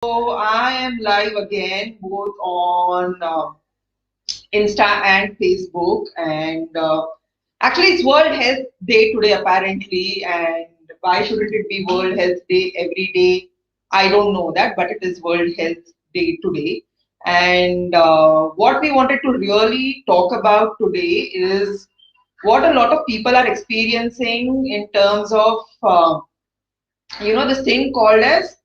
So I am live again, both on Insta and Facebook, and actually it's World Health Day today, apparently. And why shouldn't it be World Health Day every day? I don't know that, but it is World Health Day today. And what we wanted to really talk about today is what a lot of people are experiencing in terms of this thing called as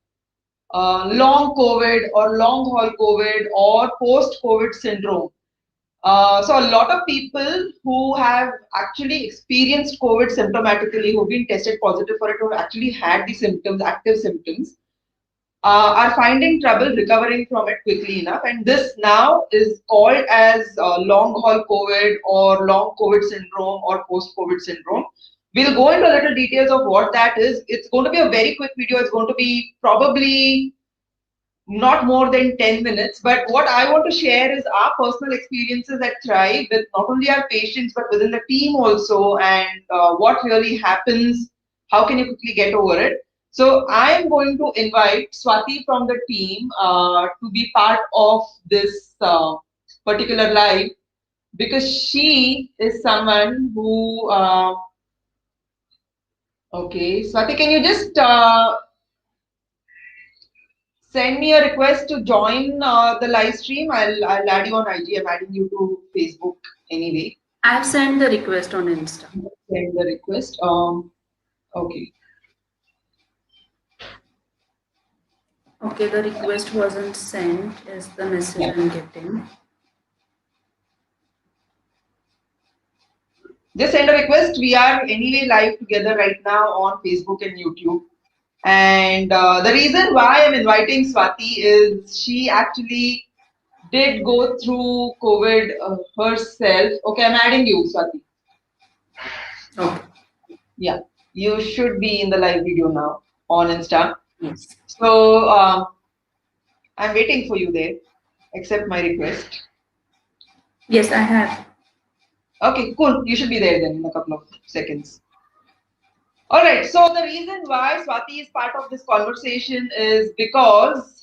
long COVID or long haul COVID or post COVID syndrome. So, a lot of people who have actually experienced COVID symptomatically, who've been tested positive for it, who actually had the symptoms, active symptoms, are finding trouble recovering from it quickly enough. And this now is called as long haul COVID or long COVID syndrome or post COVID syndrome. We'll go into a little details of what that is. It's going to be a very quick video. It's going to be probably not more than 10 minutes. But what I want to share is our personal experiences at Thrive with not only our patients, but within the team also, and what really happens, how can you quickly get over it. So I am going to invite Swati from the team to be part of this particular live because she is someone who, okay, Swati, can you just send me a request to join the live stream. I'll add you on IG. I'm adding you to Facebook anyway. I've sent the request on Insta. Send the request. Okay. Okay, the request wasn't sent, is the message I'm getting. Just send a request. We are anyway live together right now on Facebook and YouTube. And the reason why I'm inviting Swati is she actually did go through COVID herself. Okay, I'm adding you, Swati. Okay. Yeah, you should be in the live video now on Insta. Yes. So I'm waiting for you there. Accept my request. Yes, I have. Okay, cool. You should be there then in a couple of seconds. All right. So the reason why Swati is part of this conversation is because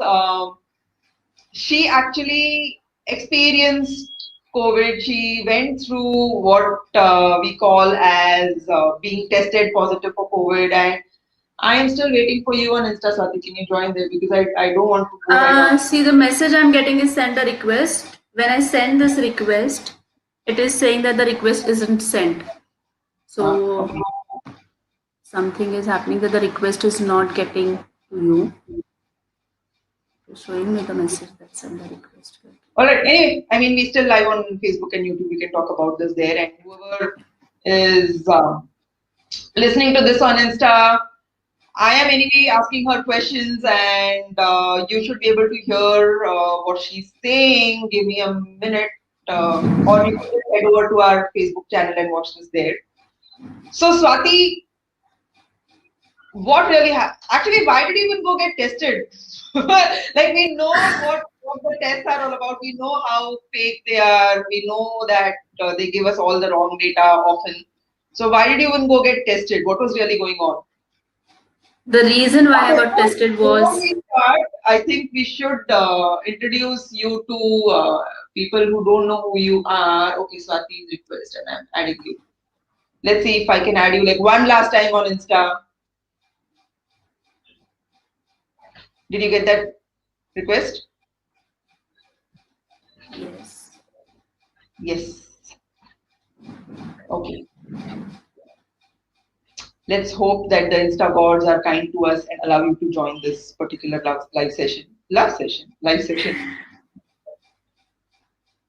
she actually experienced COVID. She went through what we call as being tested positive for COVID, and I am still waiting for you on Insta, Swati. Can you join there because I don't want to go right now. See, the message I'm getting is send a request. When I send this request, it is saying that the request isn't sent. So Okay. something is happening that the request is not getting to you. It's showing me the message that send the request. All right. Anyway, I mean, we still live on Facebook and YouTube. We can talk about this there. And whoever is listening to this on Insta, I am anyway asking her questions, and you should be able to hear what she's saying. Give me a minute, or you can just head over to our Facebook channel and watch this there. So, Swati, what really actually, why did you even go get tested? Like, we know what the tests are all about. We know how fake they are. We know that they give us all the wrong data often. So, why did you even go get tested? What was really going on? The reason why I got tested was. Before we start, I think we should introduce you to people who don't know who you are. Okay, Swati's request, and I'm adding you. Let's see if I can add you like one last time on Insta. Did you get that request? Yes. Yes. Okay. Let's hope that the Insta gods are kind to us and allow you to join this particular live session. Live session.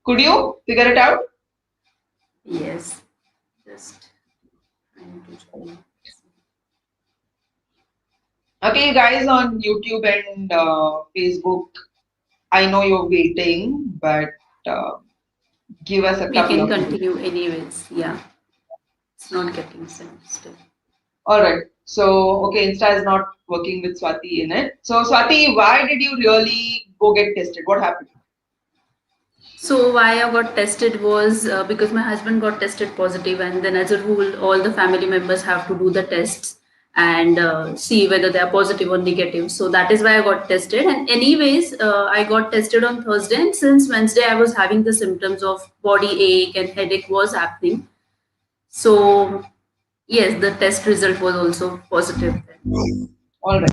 Could you figure it out? Yes. Just I need to join. Okay, you guys on YouTube and Facebook, I know you're waiting, but give us a couple of We can continue anyways. Yeah. It's not getting sent still. All right. So, okay, Insta is not working with Swati in it. So, Swati, why did you really go get tested? What happened? So why I got tested was because my husband got tested positive, and then as a rule, all the family members have to do the tests. and see whether they are positive or negative. So that is why I got tested. And anyways, I got tested on Thursday, and since Wednesday I was having the symptoms of body ache and headache was happening. So yes, the test result was also positive then. All right.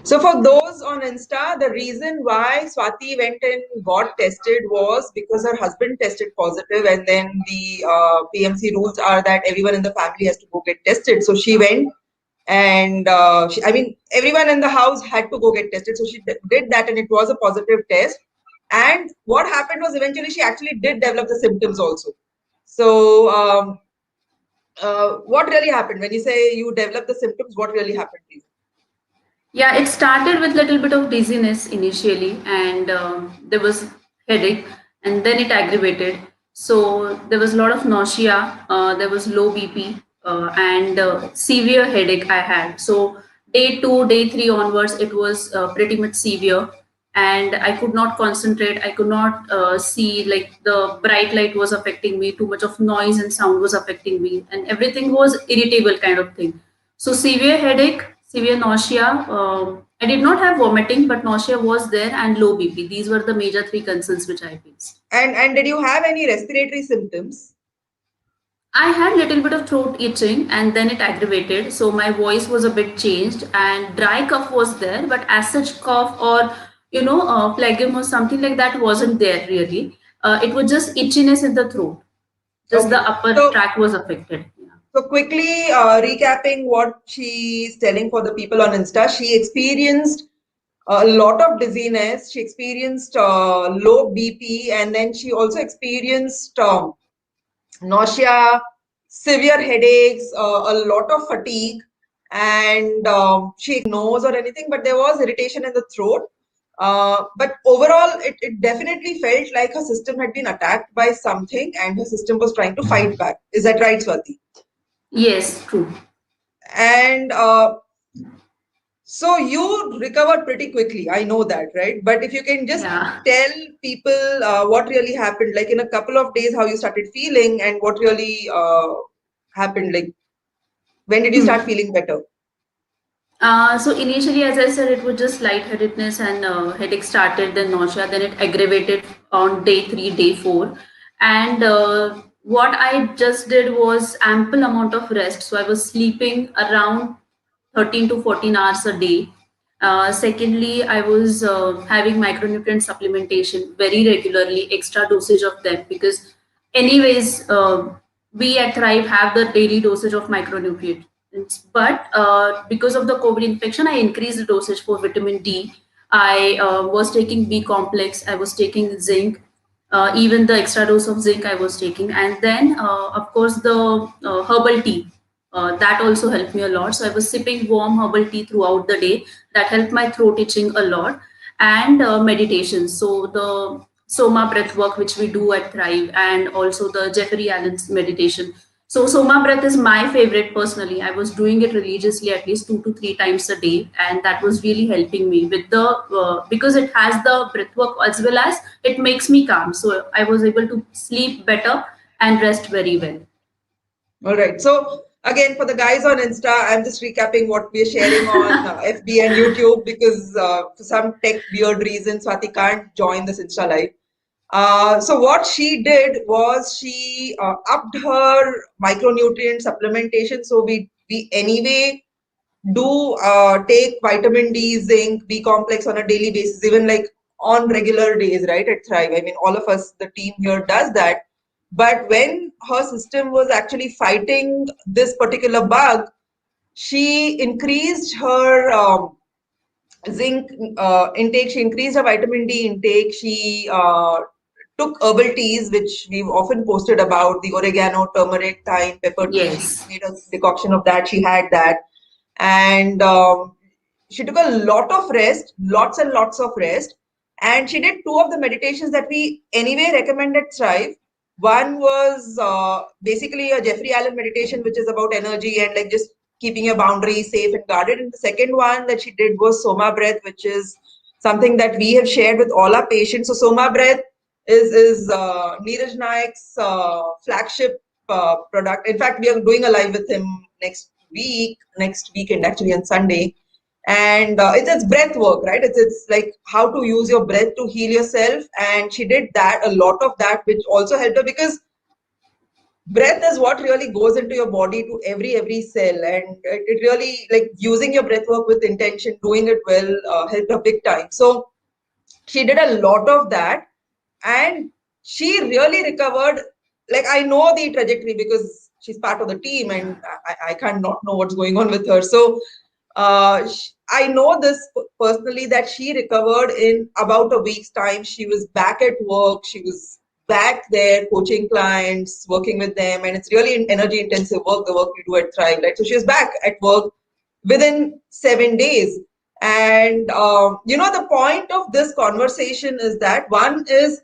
So for those on Insta, the reason why Swati went and got tested was because her husband tested positive, and then the PMC rules are that everyone in the family has to go get tested. So she went, and I mean, everyone in the house had to go get tested. So she did that, and it was a positive test. And what happened was eventually she actually did develop the symptoms also. So what really happened when you say you developed the symptoms? What really happened, please? Yeah, it started with little bit of dizziness initially, and there was headache, and then it aggravated. So there was a lot of nausea, there was low BP, and severe headache I had. So day two, day three onwards, it was pretty much severe, and I could not concentrate. I could not see, like the bright light was affecting me. Too much of noise and sound was affecting me, and everything was irritable kind of thing. So severe headache, severe nausea. I did not have vomiting, but nausea was there and low BP. These were the major three concerns which I faced. And did you have any respiratory symptoms? I had little bit of throat itching and then it aggravated. So my voice was a bit changed and dry cough was there, but as such cough or phlegm or something like that wasn't there really. It was just itchiness in the throat. Just Okay. the upper track was affected. Yeah. So quickly recapping what she's telling for the people on Insta, she experienced a lot of dizziness. She experienced low BP, and then she also experienced nausea, severe headaches, a lot of fatigue, and she nose or anything, but there was irritation in the throat. But overall, it definitely felt like her system had been attacked by something and her system was trying to fight back. Is that right, Swati? Yes, true. And so you recovered pretty quickly. I know that, right? But if you can just tell people what really happened, like in a couple of days, how you started feeling and what really happened, like when did you start feeling better? So initially, as I said, it was just lightheadedness and headache started, then nausea, then it aggravated on day three, day four. And what I just did was ample amount of rest. So I was sleeping around 13 to 14 hours a day. Secondly, I was having micronutrient supplementation very regularly, extra dosage of them because anyways, we at Thrive have the daily dosage of micronutrients. But because of the COVID infection, I increased the dosage for vitamin D. I was taking B complex. I was taking zinc. Even the extra dose of zinc I was taking, and then of course the herbal tea. That also helped me a lot. So I was sipping warm herbal tea throughout the day. That helped my throat itching a lot. And meditation. So the Soma breath work, which we do at Thrive, and also the Jeffrey Allen's meditation. So Soma breath is my favorite personally. I was doing it religiously at least 2 to 3 times a day, and that was really helping me with the because it has the breath work as well as it makes me calm. So I was able to sleep better and rest very well. All right. So again, for the guys on Insta, I'm just recapping what we're sharing on FB and YouTube because for some tech weird reasons, Swati can't join this Insta live. So what she did was she upped her micronutrient supplementation. So we anyway do take vitamin D, zinc, B complex on a daily basis, even like on regular days, right? At Thrive. I mean, all of us, the team here does that. But when her system was actually fighting this particular bug, she increased her zinc intake, she increased her vitamin D intake, she took herbal teas, which we've often posted about the oregano, turmeric, thyme, pepper tea. Yes. She made a decoction of that. She had that. And she took a lot of rest, lots and lots of rest. And she did two of the meditations that we anyway recommend at Thrive. One was basically a Jeffrey Allen meditation, which is about energy and like just keeping your boundaries safe and guarded. And the second one that she did was Soma breath, which is something that we have shared with all our patients. So Soma breath is Neeraj Nayak's flagship product. In fact, we are doing a live with him next weekend actually on Sunday. And it's breath work, right? It's like how to use your breath to heal yourself. And she did that, a lot of that, which also helped her because breath is what really goes into your body to every cell, and it really, like, using your breath work with intention, doing it well, helped her big time. So she did a lot of that, and she really recovered. Like, I know the trajectory because she's part of the team, and I can't not know what's going on with her. So I know this personally, that she recovered in about a week's time. She was back at work. She was back there coaching clients, working with them, and it's really energy intensive work, the work we do at Thrive, right? So she was back at work within 7 days. And the point of this conversation is that, one is,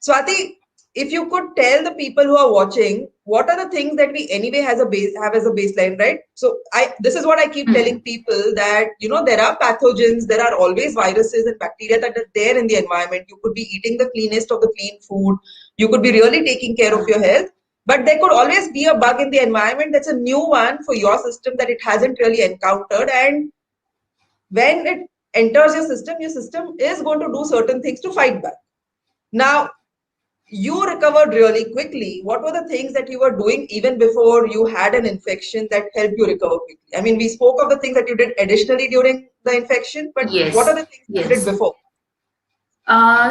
Swati, if you could tell the people who are watching, what are the things that we anyway have as a baseline, right? So this is what I keep telling people, that there are pathogens, there are always viruses and bacteria that are there in the environment. You could be eating the cleanest of the clean food, you could be really taking care of your health, but there could always be a bug in the environment that's a new one for your system that it hasn't really encountered. And when it enters your system is going to do certain things to fight back. Now, you recovered really quickly. What were the things that you were doing even before you had an infection that helped you recover quickly? I mean, we spoke of the things that you did additionally during the infection, but what are Yes, the things you did yes. before?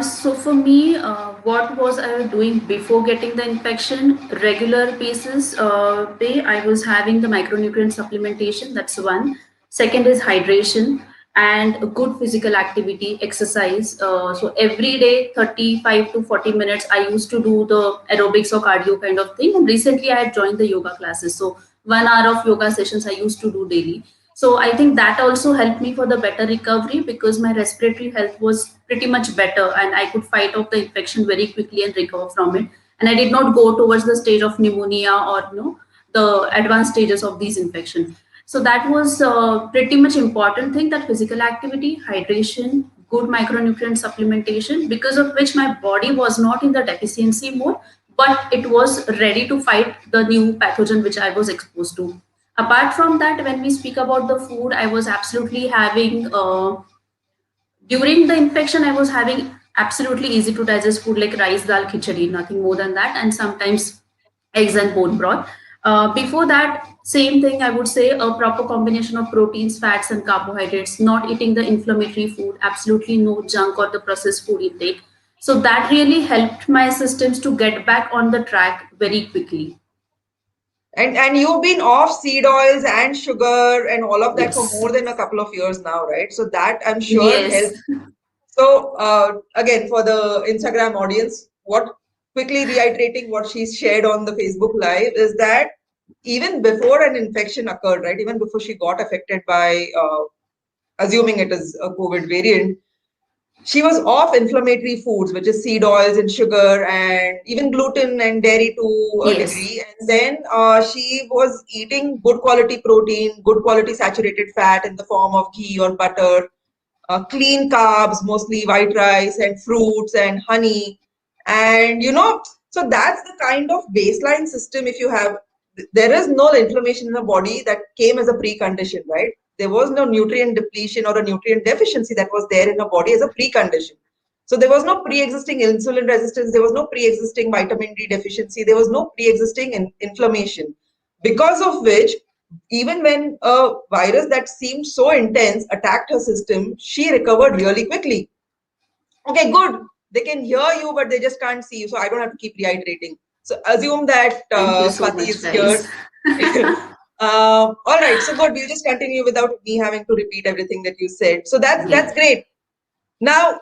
So for me, what was I doing before getting the infection? Regular basis, I was having the micronutrient supplementation. That's one. Second is hydration and a good physical activity, exercise. So every day, 35 to 40 minutes, I used to do the aerobics or cardio kind of thing. And recently, I had joined the yoga classes. So 1 hour of yoga sessions I used to do daily. So I think that also helped me for the better recovery, because my respiratory health was pretty much better and I could fight off the infection very quickly and recover from it. And I did not go towards the stage of pneumonia or the advanced stages of these infection. So that was pretty much important thing, that physical activity, hydration, good micronutrient supplementation, because of which my body was not in the deficiency mode, but it was ready to fight the new pathogen which I was exposed to. Apart from that, when we speak about the food, I was absolutely having during the infection, I was having absolutely easy to digest food like rice, dal, khichdi, nothing more than that, and sometimes eggs and bone broth. Before that, same thing, I would say a proper combination of proteins, fats, and carbohydrates, not eating the inflammatory food, absolutely no junk or the processed food intake. So that really helped my systems to get back on the track very quickly. And you've been off seed oils and sugar and all of that for Yes. more than a couple of years now, right? So that, I'm sure, Yes. helped. So again, for the Instagram audience, what quickly reiterating what she's shared on the Facebook Live is that even before an infection occurred, right? Even before she got affected by, assuming it is a COVID variant, she was off inflammatory foods, which is seed oils and sugar and even gluten and dairy to a Yes. degree. And then she was eating good quality protein, good quality saturated fat in the form of ghee or butter, clean carbs, mostly white rice and fruits and honey. And so that's the kind of baseline system. If you have, there is no inflammation in the body that came as a precondition, right? There was no nutrient depletion or a nutrient deficiency that was there in the body as a precondition. So there was no pre-existing insulin resistance, there was no pre-existing vitamin D deficiency, there was no pre-existing inflammation, because of which, even when a virus that seemed so intense attacked her system, she recovered really quickly. Okay, good. They can hear you, but they just can't see you. So I don't have to keep reiterating. So assume that Thank you so Swati much, is here. guys. All right. So good. We'll just continue without me having to repeat everything that you said. So that's Yeah. great. Now,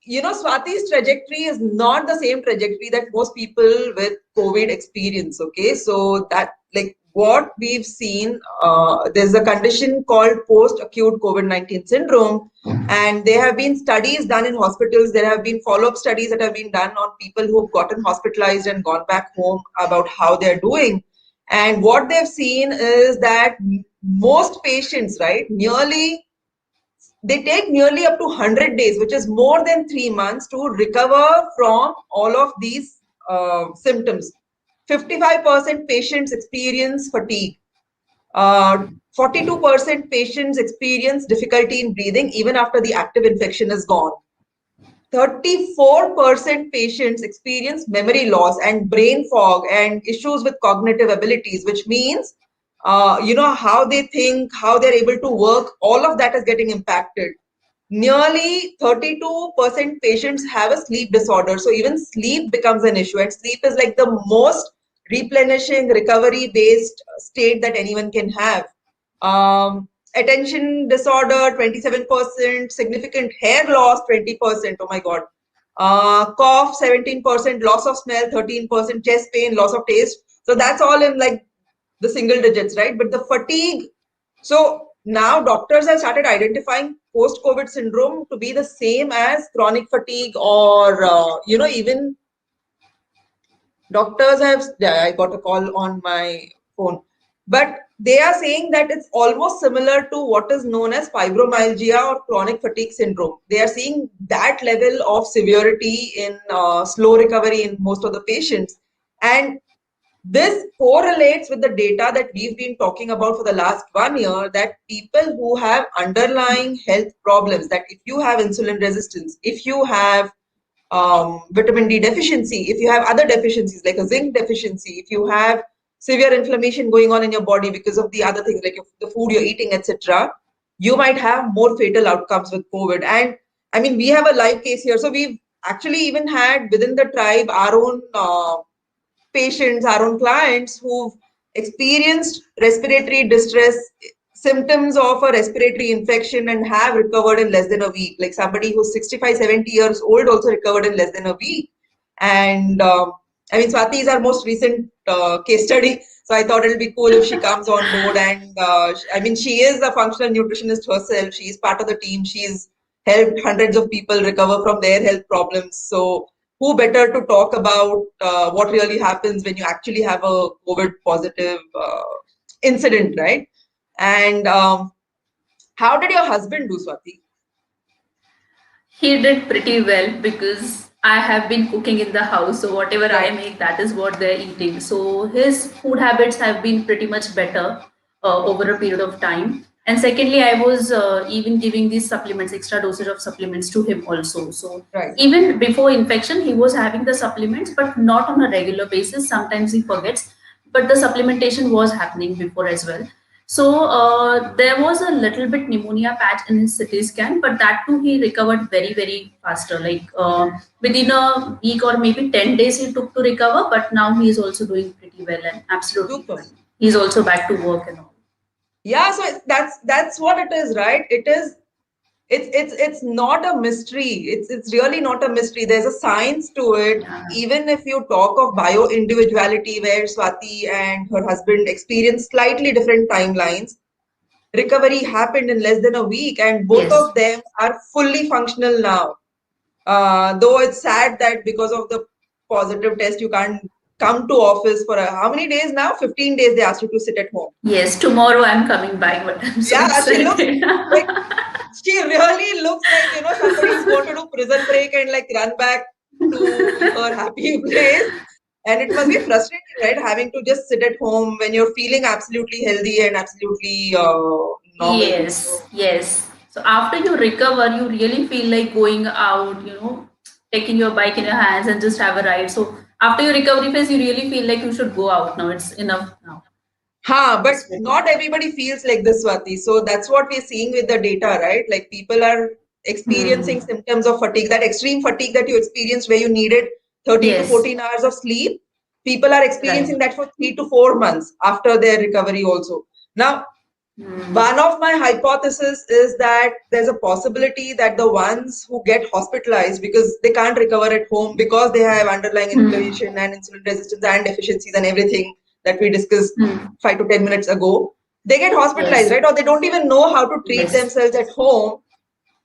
Swati's trajectory is not the same trajectory that most people with COVID experience. Okay, so that, like, what we've seen, there's a condition called post-acute COVID-19 syndrome, and there have been studies done in hospitals. There have been follow-up studies that have been done on people who've gotten hospitalized and gone back home about how they're doing. And what they've seen is that most patients, right, they take nearly up to 100 days, which is more than 3 months, to recover from all of these symptoms. 55% patients experience fatigue. 42% patients experience difficulty in breathing even after the active infection is gone. 34% patients experience memory loss and brain fog and issues with cognitive abilities, which means, how they think, how they're able to work, all of that is getting impacted. Nearly 32% patients have a sleep disorder. So even sleep becomes an issue, and sleep is like the most replenishing, recovery based state that anyone can have. Attention disorder 27%, significant hair loss 20%. Oh my god. Cough 17%, loss of smell 13%, chest pain, loss of taste. So that's all in like the single digits, right? But the fatigue. So now doctors have started identifying post-COVID syndrome to be the same as chronic fatigue, or even doctors have. Yeah, I got a call on my phone, but they are saying that it's almost similar to what is known as fibromyalgia or chronic fatigue syndrome. They are seeing that level of severity in slow recovery in most of the patients, and this correlates with the data that we've been talking about for the last 1 year, that people who have underlying health problems, that if you have insulin resistance, if you have vitamin D deficiency, if you have other deficiencies like a zinc deficiency, if you have severe inflammation going on in your body because of the other things like the food you're eating, etc., you might have more fatal outcomes with COVID. And I mean, we have a live case here. So we've actually even had within the tribe our own patients, our own clients who've experienced respiratory distress, symptoms of a respiratory infection, and have recovered in less than a week. Like somebody who's 65, 70 years old also recovered in less than a week. And I mean, Swati is our most recent case study. So I thought it'll be cool if she comes on board. And I mean, she is a functional nutritionist herself. She's part of the team. She's helped hundreds of people recover from their health problems. So who better to talk about what really happens when you actually have a COVID positive incident, right? And how did your husband do, Swati? He did pretty well because I have been cooking in the house, so whatever I Right. make, that is what they're eating. So his food habits have been pretty much better over a period of time. And secondly, I was even giving these supplements, extra dosage of supplements to him also. So Right. even before infection, he was having the supplements, but not on a regular basis. Sometimes he forgets, but the supplementation was happening before as well. So there was a little bit pneumonia patch in his CT scan, but that too he recovered very, very faster. Like within a week or maybe 10 days he took to recover, but now he is also doing pretty well and absolutely Super. fine. He's also back to work and all. Yeah, so that's what it is, right? It's not a mystery. It's really not a mystery. There's a science to it. Yeah. Even if you talk of bio individuality, where Swati and her husband experienced slightly different timelines, recovery happened in less than a week, and both Yes. of them are fully functional now. Though it's sad that because of the positive test, you can't come to office for how many days now? 15 days they asked you to sit at home. Yes, tomorrow I'm coming back, but I'm so Yeah, she looks excited. like she really looks like, somebody who's going to do prison break and like run back to her happy place. And it must be frustrating, right? Having to just sit at home when you're feeling absolutely healthy and absolutely normal. Yes, yes. So after you recover, you really feel like going out, taking your bike in your hands and just have a ride. So after your recovery phase, you really feel like you should go out now. It's enough now. But Just wait. not everybody feels like this, Swati. So that's what we're seeing with the data, right? Like people are experiencing Hmm. symptoms of fatigue, that extreme fatigue that you experienced where you needed 13 to Yes, 14 hours of sleep. People are right. experiencing that for 3 to 4 months after their recovery also. Now, Hmm. one of my hypotheses is that there's a possibility that the ones who get hospitalized because they can't recover at home because they have underlying Hmm. inflammation and insulin resistance and deficiencies and everything that we discussed Hmm. 5 to 10 minutes ago, they get hospitalized, Yes, right? Or they don't even know how to treat yes. themselves at home.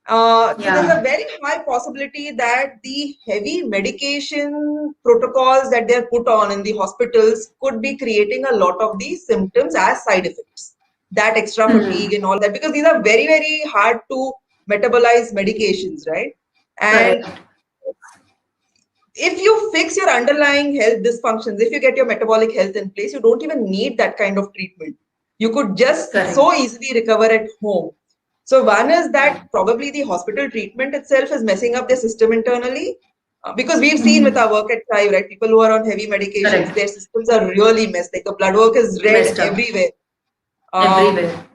So there's a Yeah. very high possibility that the heavy medication protocols that they're put on in the hospitals could be creating a lot of these symptoms as side effects. That extra fatigue Hmm. and all that, because these are very, very hard to metabolize medications, right? And Correct. if you fix your underlying health dysfunctions, if you get your metabolic health in place, you don't even need that kind of treatment. You could just Correct. so easily recover at home. So one is that Right. probably the hospital treatment itself is messing up their system internally. Because we've seen with Mhm. our work at Thrive, right? People who are on heavy medications, Correct. their systems are really messed. Like the blood work is red Messed up everywhere. Um, everywhere.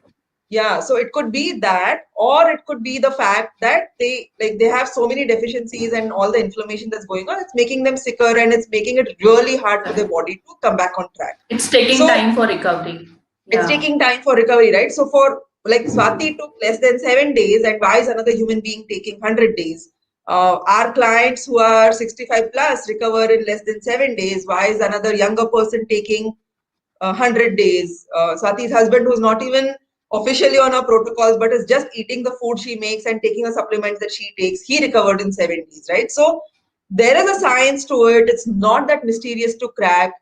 yeah, so it could be that, or it could be the fact that they have so many deficiencies and all the inflammation that's going on, it's making them sicker and it's making it really hard for their Correct. body to come back on track. It's taking So time for recovery. it's Yeah. taking time for recovery, right? So for like Swati took less than 7 days, and why is another human being taking 100 days? Our clients who are 65 plus recover in less than 7 days. Why is another younger person taking 100 days? Swati's husband, who's not even officially on her protocols, but is just eating the food she makes and taking the supplements that she takes, he recovered in 7 days, right? So there is a science to it. It's not that mysterious to crack.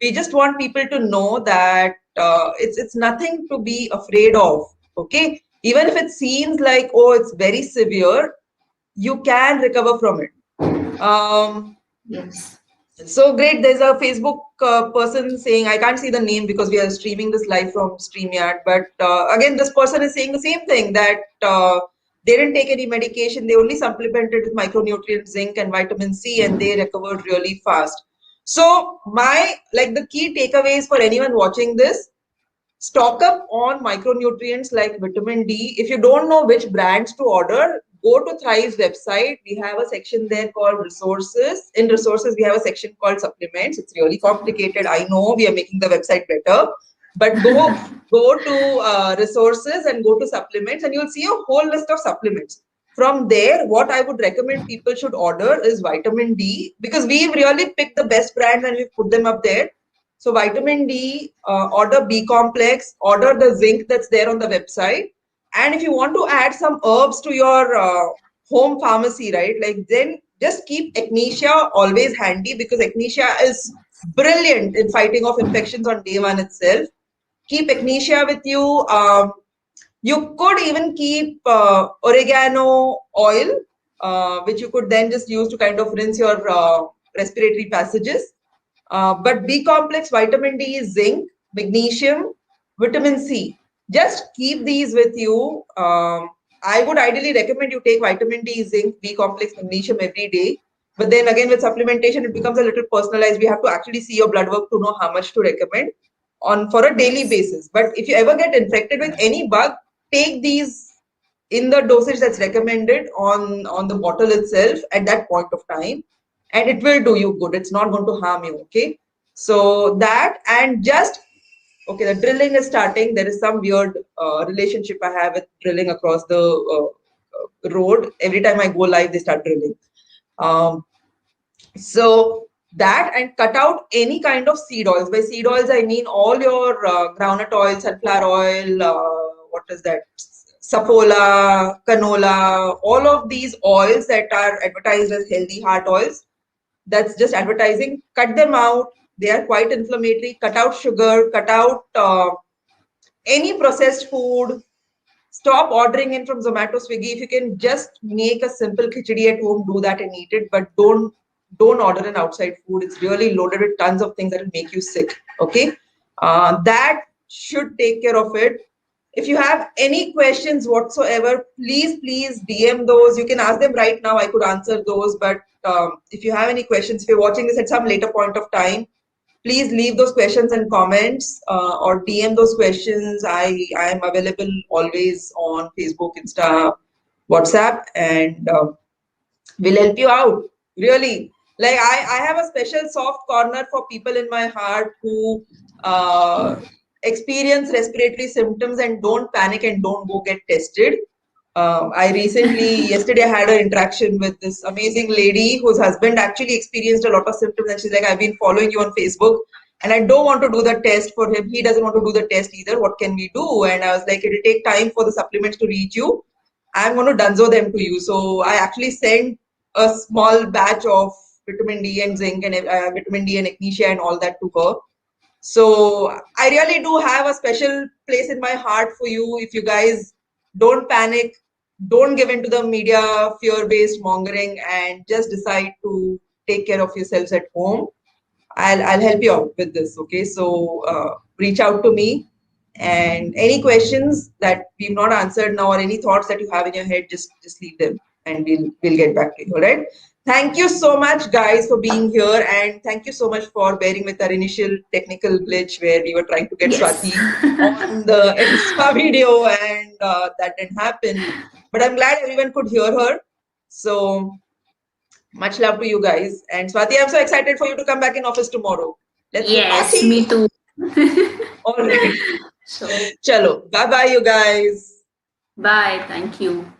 We just want people to know that it's nothing to be afraid of. Okay, even if it seems like, oh, it's very severe, you can recover from it. Um, Yes. so great. There's a Facebook person saying, I can't see the name because we are streaming this live from StreamYard. But again, this person is saying the same thing, that they didn't take any medication. They only supplemented with micronutrients, zinc, and vitamin C, and they recovered really fast. So the key takeaways for anyone watching this: stock up on micronutrients like vitamin D. If you don't know which brands to order, go to Thrive's website. We have a section there called resources. In resources, we have a section called supplements. It's really complicated. I know we are making the website better, but go to resources and go to supplements, and you'll see a whole list of supplements. From there, what I would recommend people should order is vitamin D, because we've really picked the best brands and we've put them up there. So vitamin D, order B complex, order the zinc that's there on the website. And if you want to add some herbs to your home pharmacy, right, like then just keep echinacea always handy, because echinacea is brilliant in fighting off infections on day one itself. Keep echinacea with you. You could even keep oregano oil, which you could then just use to kind of rinse your respiratory passages. But B complex, vitamin D, zinc, magnesium, vitamin C. Just keep these with you. I would ideally recommend you take vitamin D, zinc, B complex, magnesium every day. But then again, with supplementation, it becomes a little personalized. We have to actually see your blood work to know how much to recommend on for a daily Yes. basis. But if you ever get infected with any bug, take these in the dosage that's recommended on the bottle itself at that point of time, and it will do you good. It's not going to harm you. Okay, so that, and just okay, the drilling is starting. There is some weird relationship I have with drilling across the road. Every time I go live, they start drilling. um, so that, and cut out any kind of seed oils. By seed oils, I mean all your groundnut oil, sunflower oil, what is that? Sapola, canola, all of these oils that are advertised as healthy heart oils. That's just advertising. Cut them out. They are quite inflammatory. Cut out sugar, cut out any processed food. Stop ordering in from Zomato, Swiggy. If you can just make a simple khichdi at home, do that and eat it. But don't order an outside food. It's really loaded with tons of things that will make you sick. Okay, that should take care of it. If you have any questions whatsoever, please DM those. You can ask them right now. I could answer those. But if you have any questions, if you're watching this at some later point of time, please leave those questions and comments, or DM those questions. I am available always on Facebook, Insta, WhatsApp, and we'll help you out. Really, like I have a special soft corner for people in my heart who experience respiratory symptoms and don't panic and don't go get tested. I recently, yesterday, I had an interaction with this amazing lady whose husband actually experienced a lot of symptoms, and she's like, I've been following you on Facebook and I don't want to do the test for him. He doesn't want to do the test either. What can we do? And I was like, it'll take time for the supplements to reach you. I'm going to dunzo them to you. So I actually sent a small batch of vitamin D and zinc and vitamin D and echinacea and all that to her. So I really do have a special place in my heart for you. If you guys don't panic, don't give in to the media fear-based mongering and just decide to take care of yourselves at home. I'll help you out with this. Okay, so reach out to me, and any questions that we've not answered now or any thoughts that you have in your head, just leave them, and we'll get back to you. All right. Thank you so much, guys, for being here, and thank you so much for bearing with our initial technical glitch where we were trying to get Yes. Swati on the Insta video, and that didn't happen. But I'm glad everyone could hear her. So much love to you guys. And Swati, I'm so excited for you to come back in office tomorrow. Let's do Yes, party. me too. All right. So, Chalo. Bye bye, you guys. bye. Thank you.